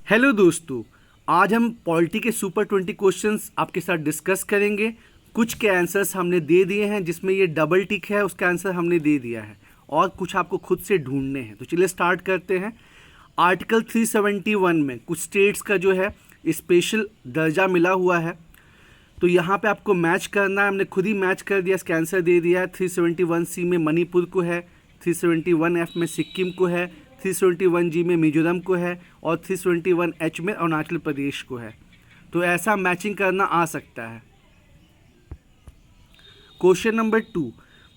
Hello दोस्तों, आज हम पॉलिटी के सुपर 20 क्वेश्चंस आपके साथ डिस्कस करेंगे। कुछ के आंसर्स हमने दे दिए हैं, जिसमें ये डबल टिक है उसका आंसर हमने दे दिया है, और कुछ आपको खुद से ढूंढने हैं। तो चलिए स्टार्ट करते हैं। आर्टिकल 371 में कुछ स्टेट्स का जो है स्पेशल दर्जा मिला हुआ है, तो यहाँ पे आपको मैच करना है। हमने खुद ही मैच कर दिया, इसका आंसर दे दिया है। 371C में मणिपुर को है, 371F में सिक्किम को है, 371G में मिजोरम को है, और 371H में अरुणाचल प्रदेश को है। तो ऐसा मैचिंग करना आ सकता है। क्वेश्चन नंबर 2,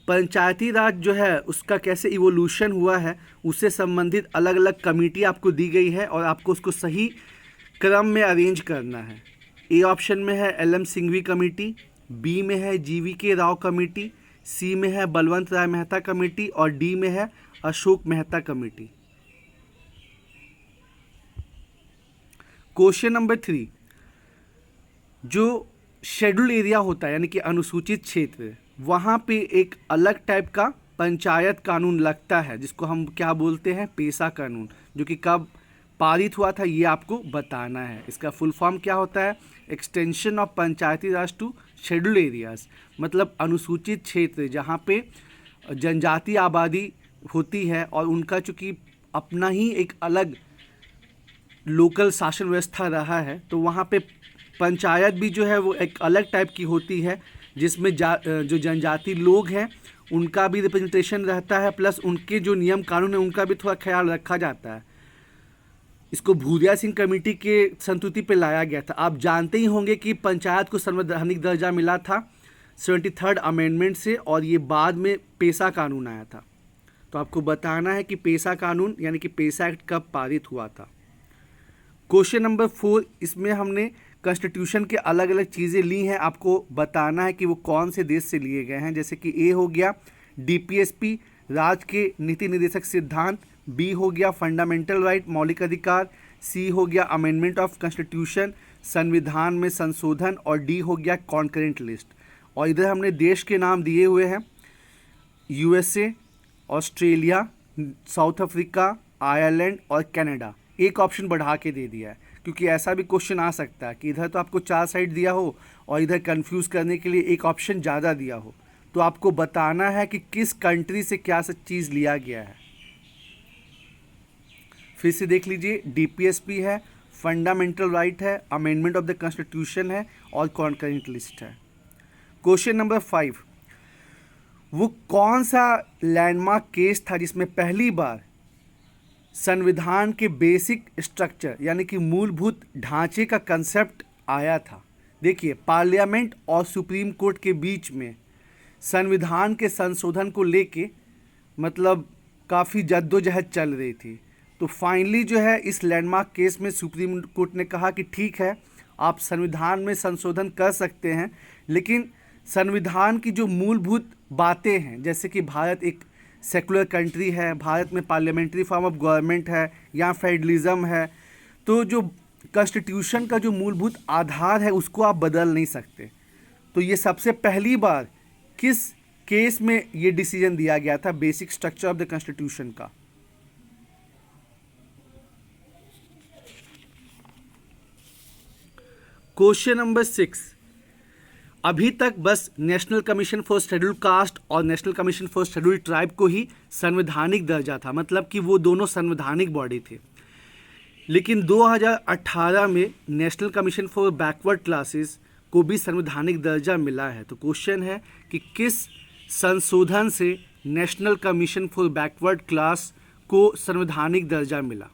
पंचायती राज जो है उसका कैसे इवोल्यूशन हुआ है, उससे संबंधित अलग अलग कमेटी आपको दी गई है, और आपको उसको सही क्रम में अरेंज करना है। ए ऑप्शन में है L M Singhvi committee, B में है GV.K. राव कमेटी, सी में है बलवंत राय मेहता कमेटी, और डी में है Ashok Mehta committee. Question number 3, जो शेड्यूल एरिया होता है यानी कि अनुसूचित क्षेत्र, वहाँ पे एक अलग टाइप का पंचायत कानून लगता है, जिसको हम क्या बोलते हैं, पेशा कानून, जो कि कब पारित हुआ था ये आपको बताना है। इसका फुल फॉर्म क्या होता है, extension of Panchayati Raj to schedule areas, मतलब अनुसूचित क्षेत्र जहाँ पे जनजातीय आबादी होती है और उनका चूँकि अपना ही एक अलग लोकल शासन व्यवस्था रहा है, तो वहाँ पे पंचायत भी जो है वो एक अलग टाइप की होती है, जिसमें जो जनजाति लोग हैं उनका भी रिप्रेजेंटेशन रहता है, प्लस उनके जो नियम कानून है उनका भी थोड़ा ख्याल रखा जाता है। इसको भूरिया सिंह कमेटी के संस्तुति पे लाया गया था। आप जानते ही होंगे कि पंचायत को संवैधानिक दर्जा मिला था 73rd अमेंडमेंट से, और ये बाद में पेशा कानून आया था। तो आपको बताना है कि पेशा कानून यानी कि पेशा एक्ट कब पारित हुआ था। क्वेश्चन नंबर 4, इसमें हमने कॉन्स्टिट्यूशन के अलग अलग चीज़ें ली हैं, आपको बताना है कि वो कौन से देश से लिए गए हैं। जैसे कि ए हो गया DPSP, राज्य के नीति निर्देशक सिद्धांत, बी हो गया फंडामेंटल राइट, मौलिक अधिकार, सी हो गया अमेंडमेंट ऑफ कॉन्स्टिट्यूशन, संविधान में संशोधन, और डी हो गया कॉन्करेंट लिस्ट। और इधर हमने देश के नाम दिए हुए हैं, USA, Australia, south Africa, Ireland और कनाडा। एक ऑप्शन बढ़ा के दे दिया है, क्योंकि ऐसा भी क्वेश्चन आ सकता है कि इधर तो आपको 4 साइड दिया हो और इधर कंफ्यूज करने के लिए एक ऑप्शन ज़्यादा दिया हो। तो आपको बताना है कि किस कंट्री से क्या सब चीज़ लिया गया है। फिर से देख लीजिए, DPSP है, फंडामेंटल राइट है, अमेंडमेंट ऑफ द कॉन्स्टिट्यूशन है, और कॉन्करेंट लिस्ट है। क्वेश्चन नंबर 5, वो कौन सा लैंडमार्क केस था जिसमें पहली बार संविधान के बेसिक स्ट्रक्चर यानी कि मूलभूत ढांचे का कंसेप्ट आया था। देखिए, पार्लियामेंट और सुप्रीम कोर्ट के बीच में संविधान के संशोधन को लेके मतलब काफ़ी जद्दोजहद चल रही थी। तो फाइनली जो है इस लैंडमार्क केस में सुप्रीम कोर्ट ने कहा कि ठीक है, आप संविधान में संशोधन कर सकते हैं, लेकिन संविधान की जो मूलभूत बातें हैं, जैसे कि भारत एक सेकुलर कंट्री है, भारत में पार्लियामेंट्री फॉर्म ऑफ गवर्नमेंट है या फेडरलिज्म है, तो जो कॉन्स्टिट्यूशन का जो मूलभूत आधार है उसको आप बदल नहीं सकते। तो ये सबसे पहली बार किस केस में ये डिसीजन दिया गया था basic structure of the constitution का। क्वेश्चन नंबर 6, अभी तक बस national commission for scheduled caste और national commission for scheduled tribe को ही संवैधानिक दर्जा था, मतलब कि वो दोनों संवैधानिक बॉडी थे। लेकिन 2018 में national commission for backward classes को भी संवैधानिक दर्जा मिला है। तो क्वेश्चन है कि किस संशोधन से national commission for backward class को संवैधानिक दर्जा मिला।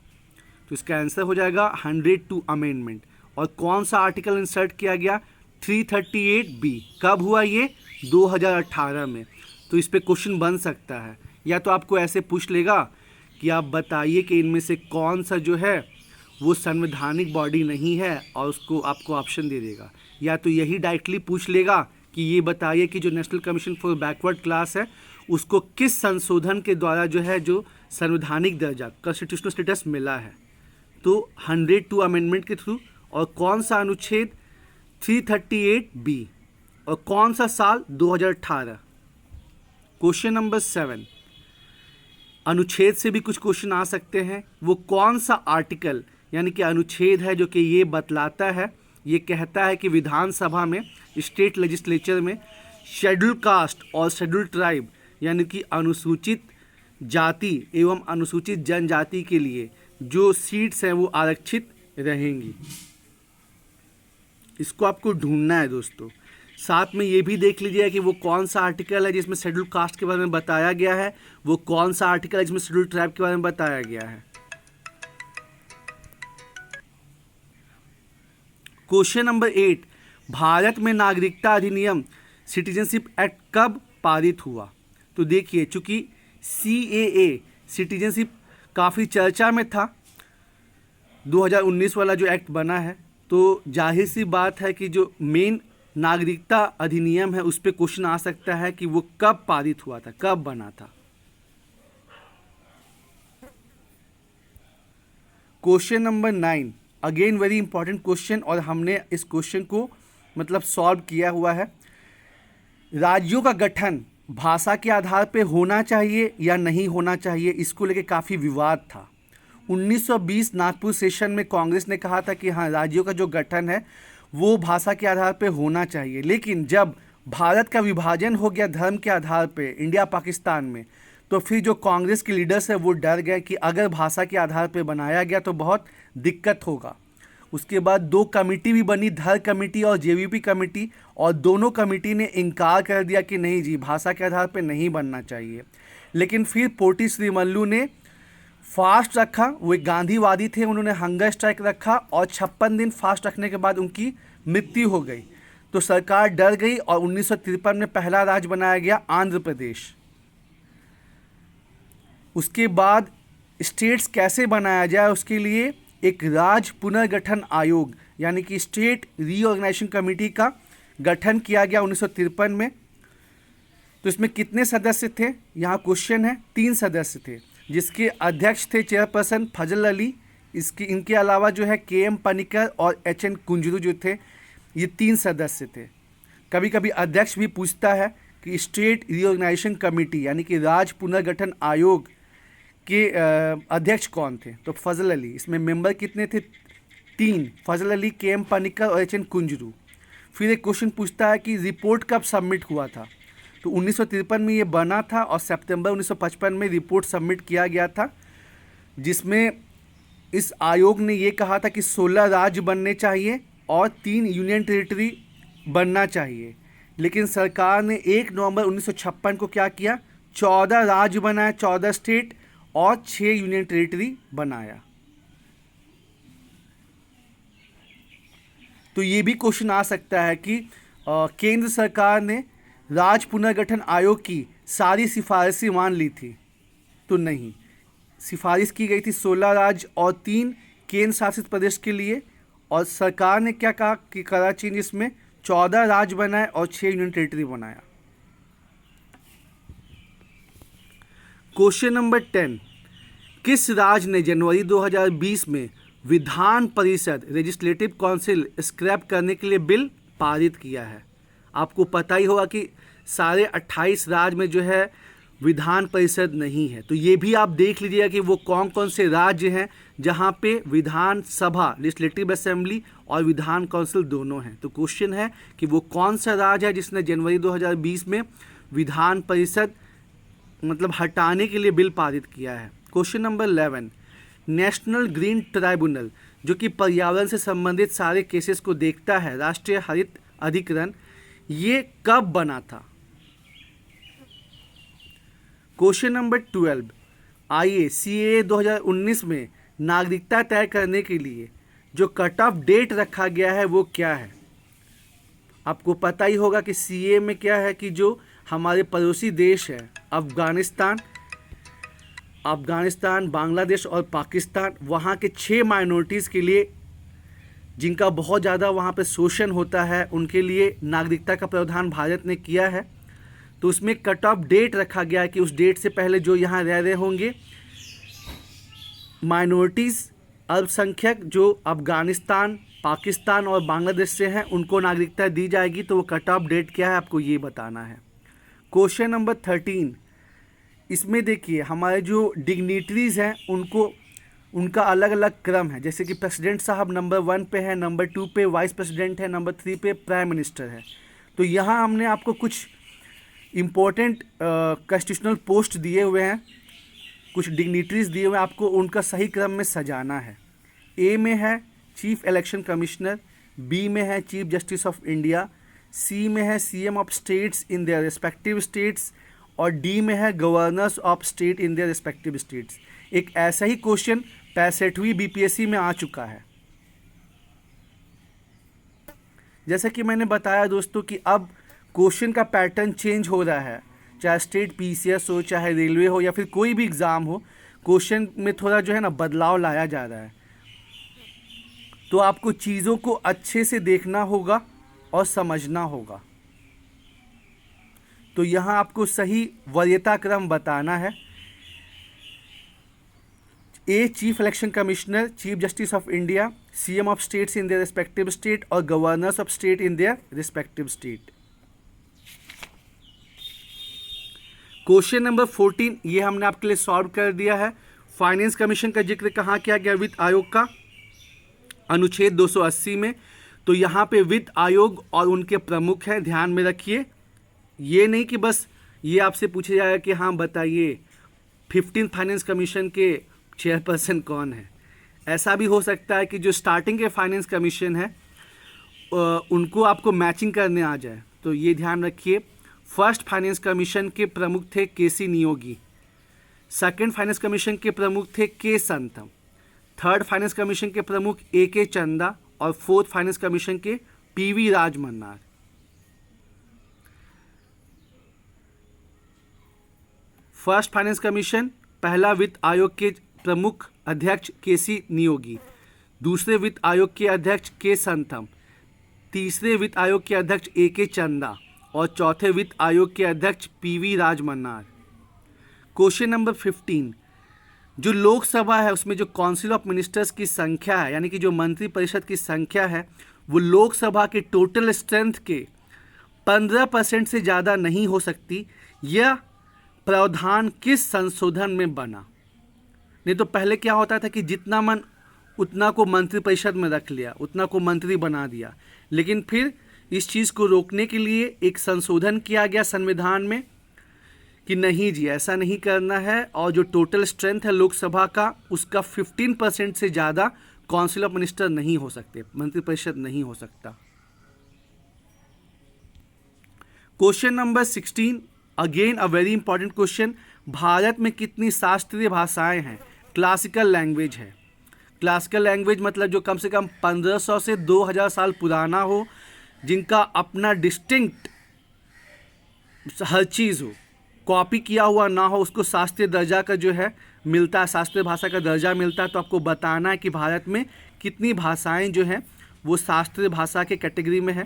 तो इसका आंसर हो जाएगा 102 अमेंडमेंट। और कौन सा आर्टिकल इंसर्ट किया गया, 338B। कब हुआ ये, 2018 में। तो इस पे क्वेश्चन बन सकता है, या तो आपको ऐसे पूछ लेगा कि आप बताइए कि इनमें से कौन सा जो है वो संवैधानिक बॉडी नहीं है, और उसको आपको ऑप्शन दे देगा, या तो यही डायरेक्टली पूछ लेगा कि ये बताइए कि जो national commission for backward class है उसको किस संशोधन के द्वारा जो है जो संवैधानिक दर्जा कॉन्स्टिट्यूशनल स्टेटस मिला है। तो 102 अमेंडमेंट के थ्रू, और कौन सा अनुच्छेद 338B, और कौन सा साल, 2018। क्वेश्चन नंबर 7, अनुच्छेद से भी कुछ क्वेश्चन आ सकते हैं। वो कौन सा आर्टिकल यानी कि अनुच्छेद है जो कि ये बतलाता है, ये कहता है कि विधानसभा में, स्टेट लेजिस्लेचर में शेड्यूल कास्ट और शेड्यूल ट्राइब यानी कि अनुसूचित जाति एवं अनुसूचित जनजाति के लिए जो सीट्स हैं वो आरक्षित रहेंगी। इसको आपको ढूंढना है दोस्तों। साथ में ये भी देख लीजिए कि वो कौन सा आर्टिकल है जिसमें शेड्यूल कास्ट के बारे में बताया गया है, वो कौन सा आर्टिकल है जिसमें शेड्यूल ट्राइब के बारे में बताया गया है। क्वेश्चन नंबर 8, भारत में नागरिकता अधिनियम सिटीजनशिप एक्ट कब पारित हुआ? तो देखिए, चूंकि CAA सिटीजनशिप काफ़ी चर्चा में था, 2019 वाला जो एक्ट बना है, तो जाहिर सी बात है कि जो मेन नागरिकता अधिनियम है उस पर क्वेश्चन आ सकता है कि वो कब पारित हुआ था, कब बना था। Question number 9, again very important question, और हमने इस क्वेश्चन को मतलब सॉल्व किया हुआ है। राज्यों का गठन भाषा के आधार पे होना चाहिए या नहीं होना चाहिए, इसको लेके काफ़ी विवाद था। 1920 नागपुर सेशन में कांग्रेस ने कहा था कि हाँ, राज्यों का जो गठन है वो भाषा के आधार पे होना चाहिए, लेकिन जब भारत का विभाजन हो गया धर्म के आधार पे इंडिया पाकिस्तान में, तो फिर जो कांग्रेस के लीडर्स है वो डर गए कि अगर भाषा के आधार पे बनाया गया तो बहुत दिक्कत होगा। उसके बाद 2 कमेटी भी बनी, धर कमेटी और JVP कमेटी, और दोनों कमेटी ने इनकार कर दिया कि नहीं जी, भाषा के आधार पे नहीं बनना चाहिए। लेकिन फिर पोटी श्रीमल्लू ने फास्ट रखा, वो एक गांधीवादी थे, उन्होंने हंगर स्ट्राइक रखा और 56 दिन फास्ट रखने के बाद उनकी मृत्यु हो गई। तो सरकार डर गई और 1953 में पहला राज्य बनाया गया आंध्र प्रदेश। उसके बाद स्टेट्स कैसे बनाया जाए, उसके लिए एक राज्य पुनर्गठन आयोग यानी कि स्टेट रीऑर्गेनाइजेशन कमेटी का गठन किया गया 1953 में। तो इसमें कितने सदस्य थे, यहाँ क्वेश्चन है। 3 सदस्य थे, जिसके अध्यक्ष थे चेयरपर्सन फजल अली, इनके अलावा जो है KM पनिकर और HN कुंजरू जो थे, ये 3 सदस्य थे। कभी कभी अध्यक्ष भी पूछता है कि स्टेट रीऑर्गेनाइजेशन कमेटी यानी कि राज्य पुनर्गठन आयोग के अध्यक्ष कौन थे, तो फजल अली। इसमें मेंबर कितने थे, 3, फजल अली, KM पनिकर और HN कुंजरू। फिर एक क्वेश्चन पूछता है कि रिपोर्ट कब सबमिट हुआ था, तो 1953 में ये बना था और सितंबर 1955 में रिपोर्ट सबमिट किया गया था, जिसमें इस आयोग ने ये कहा था कि 16 राज्य बनने चाहिए और 3 यूनियन टेरिटरी बनना चाहिए। लेकिन सरकार ने 1 नवंबर 1956 को क्या किया, 14 राज्य बनाया, 14 स्टेट और 6 यूनियन टेरिटरी बनाया। तो ये भी क्वेश्चन आ सकता है कि केंद्र सरकार ने राज्य पुनर्गठन आयोग की सारी सिफारिशें मान ली थी, तो नहीं, सिफारिश की गई थी 16 राज्य और 3 केंद्र शासित प्रदेश के लिए, और सरकार ने क्या कहा कि करा चेंज, इसमें 14 राज्य बनाए और 6 यूनियन टेरिटरी बनाया। क्वेश्चन नंबर 10, किस राज्य ने जनवरी 2020 में Vidhan Parishad legislative council scrap करने के लिए बिल पारित किया है? आपको पता ही होगा कि सारे 28 राज्य में जो है विधान परिषद नहीं है, तो ये भी आप देख लीजिएगा कि वो कौन कौन से राज्य हैं जहाँ पे विधान सभा लेजिस्लेटिव असेंबली और विधान काउंसिल दोनों हैं। तो क्वेश्चन है कि वो कौन सा राज्य है जिसने जनवरी 2020 में विधान परिषद मतलब हटाने के लिए बिल पारित किया है। Question number 11, national green tribunal जो कि पर्यावरण से संबंधित सारे केसेस को देखता है, राष्ट्रीय हरित अधिकरण, ये कब बना था? क्वेश्चन नंबर 12, आइए CAA 2019 में नागरिकता तय करने के लिए जो कट ऑफ डेट रखा गया है वो क्या है? आपको पता ही होगा कि CAA में क्या है कि जो हमारे पड़ोसी देश है अफगानिस्तान, बांग्लादेश और पाकिस्तान, वहाँ के 6 माइनॉरिटीज़ के लिए जिनका बहुत ज़्यादा वहाँ पे शोषण होता है, उनके लिए नागरिकता का प्रावधान भारत ने किया है। तो उसमें कट ऑफ डेट रखा गया है कि उस डेट से पहले जो यहाँ रह रहे होंगे माइनॉरिटीज़, अल्पसंख्यक जो अफगानिस्तान, पाकिस्तान और बांग्लादेश से हैं, उनको नागरिकता दी जाएगी। तो वो कट ऑफ डेट क्या है आपको ये बताना है। क्वेश्चन नंबर 13, इसमें देखिए हमारे जो डिग्निटरीज़ हैं उनको उनका अलग अलग क्रम है। जैसे कि प्रेसिडेंट साहब नंबर 1 पे है, नंबर 2 पे वाइस प्रेसिडेंट है, नंबर 3 पे प्राइम मिनिस्टर है। तो यहाँ हमने आपको कुछ इम्पोर्टेंट कॉन्स्टिट्यूशनल पोस्ट दिए हुए हैं, कुछ डिग्निटरीज दिए हुए हैं, आपको उनका सही क्रम में सजाना है। ए में है चीफ इलेक्शन कमिश्नर, बी में है चीफ जस्टिस ऑफ इंडिया, सी में है CM of states in their respective states, और डी में है governors of state in their respective states. एक ऐसा ही क्वेश्चन 65वीं बीपीएससी में आ चुका है। जैसा कि मैंने बताया दोस्तों कि अब क्वेश्चन का पैटर्न चेंज हो रहा है, चाहे स्टेट पीसीएस हो, चाहे रेलवे हो, या फिर कोई भी एग्ज़ाम हो, क्वेश्चन में थोड़ा जो है ना बदलाव लाया जा रहा है। तो आपको चीज़ों को अच्छे से देखना होगा और समझना होगा। तो यहाँ आपको सही वरीयता क्रम बताना है। A chief election commissioner, chief justice of India, CM of states in their respective state और governors of state in their respective state. Question number 14 ये हमने आपके लिए सॉल्व कर दिया है। फाइनेंस कमीशन का जिक्र कहाँ किया गया? वित्त आयोग का अनुच्छेद 280 में। तो यहाँ पे वित्त आयोग और उनके प्रमुख हैं, ध्यान में रखिए। ये नहीं कि बस ये आपसे पूछा जाएगा कि हाँ बताइए 15 फाइनेंस कमीशन के चेयरपर्सन कौन है। ऐसा भी हो सकता है कि जो स्टार्टिंग के फाइनेंस कमीशन है उनको आपको मैचिंग करने आ जाए। तो ये ध्यान रखिए। फर्स्ट फाइनेंस कमीशन के प्रमुख थे केसी नियोगी, सेकंड फाइनेंस कमीशन के प्रमुख थे के संतम, थर्ड फाइनेंस कमीशन के प्रमुख ए के चंदा और फोर्थ फाइनेंस कमीशन के PV Rajamannar. First finance commission, पहला वित्त आयोग के प्रमुख अध्यक्ष केसी नियोगी, दूसरे वित्त आयोग के अध्यक्ष के संतम, तीसरे वित्त आयोग के अध्यक्ष ए के चंदा और चौथे वित्त आयोग के अध्यक्ष पीवी राजमन्नार। क्वेश्चन नंबर 15, जो लोकसभा है उसमें जो काउंसिल ऑफ मिनिस्टर्स की संख्या है, यानी कि जो मंत्री परिषद की संख्या है, वो लोकसभा के टोटल स्ट्रेंथ के 15% से ज़्यादा नहीं हो सकती। यह प्रावधान किस संशोधन में बना? नहीं तो पहले क्या होता था कि जितना मन उतना को मंत्री परिषद में रख लिया, उतना को मंत्री बना दिया। लेकिन फिर इस चीज़ को रोकने के लिए एक संशोधन किया गया संविधान में कि नहीं जी, ऐसा नहीं करना है, और जो टोटल स्ट्रेंथ है लोकसभा का उसका 15% से ज़्यादा काउंसिल ऑफ मिनिस्टर नहीं हो सकते, मंत्रिपरिषद नहीं हो सकता। Question number 16, again a very important question. Bharat में कितनी शास्त्रीय भाषाएं हैं? क्लासिकल लैंग्वेज है। क्लासिकल लैंग्वेज मतलब जो कम से कम 1500 से 2000 साल पुराना हो, जिनका अपना डिस्टिंक्ट हर चीज़ हो, कॉपी किया हुआ ना हो, उसको शास्त्रीय दर्जा का जो है मिलता है, शास्त्रीय भाषा का दर्जा मिलता है। तो आपको बताना है कि भारत में कितनी भाषाएं जो हैं वो शास्त्रीय भाषा के कैटेगरी में है।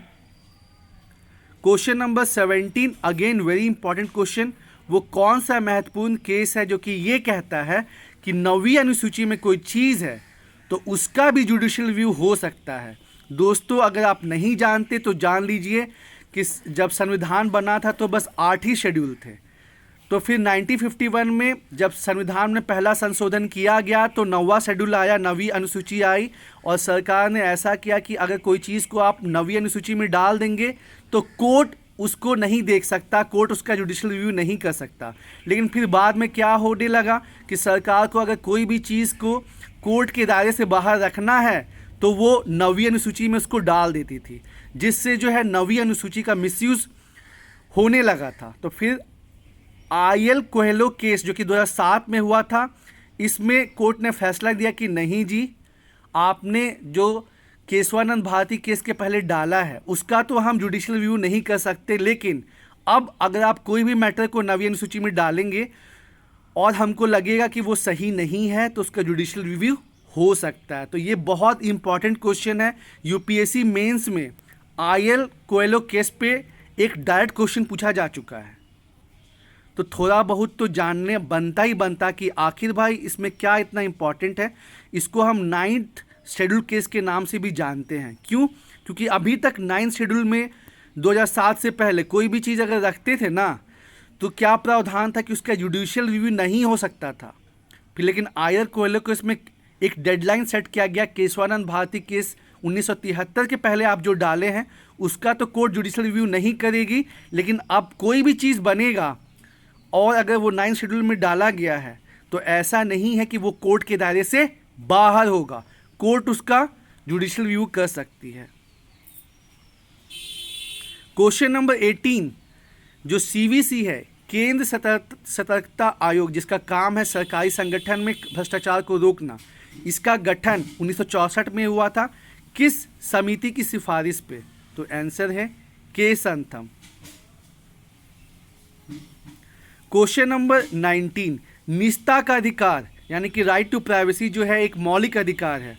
Question number 17, again very important question. वो कौन सा महत्वपूर्ण केस है जो कि ये कहता है कि 9वीं अनुसूची में कोई चीज़ है तो उसका भी जुडिशियल रिव्यू हो सकता है? दोस्तों अगर आप नहीं जानते तो जान लीजिए कि जब संविधान बना था तो बस 8 ही शेड्यूल थे। तो फिर 1951 में जब संविधान में पहला संशोधन किया गया तो 9वां शेड्यूल आया, 9वीं अनुसूची आई, और सरकार ने ऐसा किया कि अगर कोई चीज़ को आप 9वीं अनुसूची में डाल देंगे तो कोर्ट उसको नहीं देख सकता, कोर्ट उसका जुडिशियल रिव्यू नहीं कर सकता। लेकिन फिर बाद में क्या होने लगा कि सरकार को अगर कोई भी चीज़ को कोर्ट के दायरे से बाहर रखना है तो वो 9वीं अनुसूची में उसको डाल देती थी, जिससे जो है 9वीं अनुसूची का मिसयूज़ होने लगा था। तो फिर आईएल कोहेलो केस जो कि 2007 में हुआ था, इसमें कोर्ट ने फैसला दिया कि नहीं जी, आपने जो केशवानंद भारती केस के पहले डाला है उसका तो हम जुडिशियल रिव्यू नहीं कर सकते, लेकिन अब अगर आप कोई भी मैटर को 9वीं अनुसूची में डालेंगे और हमको लगेगा कि वो सही नहीं है तो उसका जुडिशियल रिव्यू हो सकता है। तो ये बहुत इंपॉर्टेंट क्वेश्चन है। यूपीएससी मेंस में आईएल कोहेलो केस पे एक डायरेक्ट क्वेश्चन पूछा जा चुका है। तो थोड़ा बहुत तो जानने बनता ही बनता कि आखिर भाई इसमें क्या इतना इम्पॉर्टेंट है। इसको हम 9th शेड्यूल केस के नाम से भी जानते हैं। क्यों? क्योंकि अभी तक 9th शेड्यूल में 2007 से पहले कोई भी चीज़ अगर रखते थे ना तो क्या प्रावधान था कि उसका जुडिशियल रिव्यू नहीं हो सकता था। फिर लेकिन आईएल कोहेलो केस में एक डेडलाइन सेट किया गया, केशवानंद भारती केस 1973 के पहले आप जो डाले हैं उसका तो कोर्ट जुडिशियल रिव्यू नहीं करेगी, लेकिन अब कोई भी चीज़ बनेगा और अगर वो 9 शेड्यूल में डाला गया है तो ऐसा नहीं है कि वो कोर्ट के दायरे से बाहर होगा, कोर्ट उसका जुडिशियल रिव्यू कर सकती है। क्वेश्चन नंबर 18, जो सीवीसी है, केंद्र सतर्कता आयोग, जिसका काम है सरकारी संगठन में भ्रष्टाचार को रोकना, इसका गठन 1964 में हुआ था, किस समिति की सिफारिश पे? तो आंसर है के संथम। क्वेश्चन नंबर 19, निजता का अधिकार यानी कि राइट टू प्राइवेसी जो है एक मौलिक अधिकार है,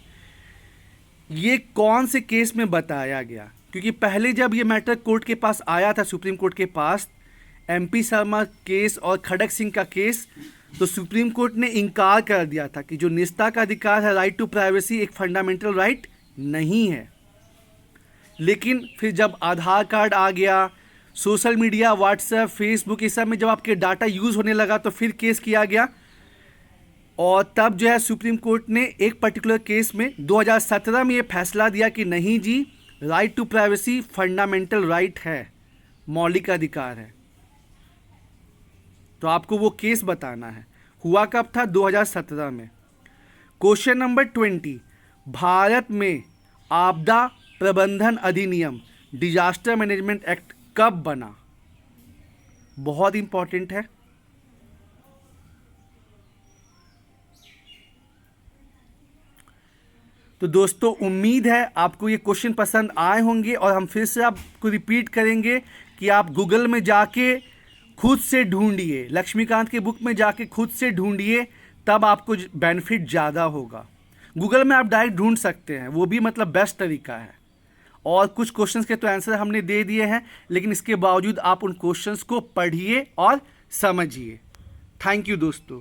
ये कौन से केस में बताया गया? क्योंकि पहले जब ये मैटर कोर्ट के पास आया था, सुप्रीम कोर्ट के पास, MP शर्मा केस और खड़क सिंह का केस, तो सुप्रीम कोर्ट ने इनकार कर दिया था कि जो निजता का अधिकार है, राइट टू प्राइवेसी, एक फंडामेंटल राइट नहीं है। लेकिन फिर जब आधार कार्ड आ गया, सोशल मीडिया, व्हाट्सएप, फेसबुक, इस सब में जब आपके डाटा यूज़ होने लगा तो फिर केस किया गया, और तब जो है सुप्रीम कोर्ट ने एक पर्टिकुलर केस में 2017 में ये फैसला दिया कि नहीं जी, right to privacy fundamental right है, मौलिक अधिकार है। तो आपको वो केस बताना है, हुआ कब था? 2017 में। क्वेश्चन नंबर 20, भारत में आपदा प्रबंधन अधिनियम, डिजास्टर मैनेजमेंट एक्ट कब बना? बहुत इंपॉर्टेंट है। तो दोस्तों उम्मीद है आपको ये क्वेश्चन पसंद आए होंगे, और हम फिर से आपको रिपीट करेंगे कि आप गूगल में जाके खुद से ढूंढिए, लक्ष्मीकांत के बुक में जाके खुद से ढूंढिए, तब आपको बेनिफिट ज़्यादा होगा। गूगल में आप डायरेक्ट ढूंढ सकते हैं, वो भी मतलब बेस्ट तरीका है। और कुछ क्वेश्चंस के तो आंसर हमने दे दिए हैं, लेकिन इसके बावजूद आप उन क्वेश्चंस को पढ़िए और समझिए। थैंक यू दोस्तों।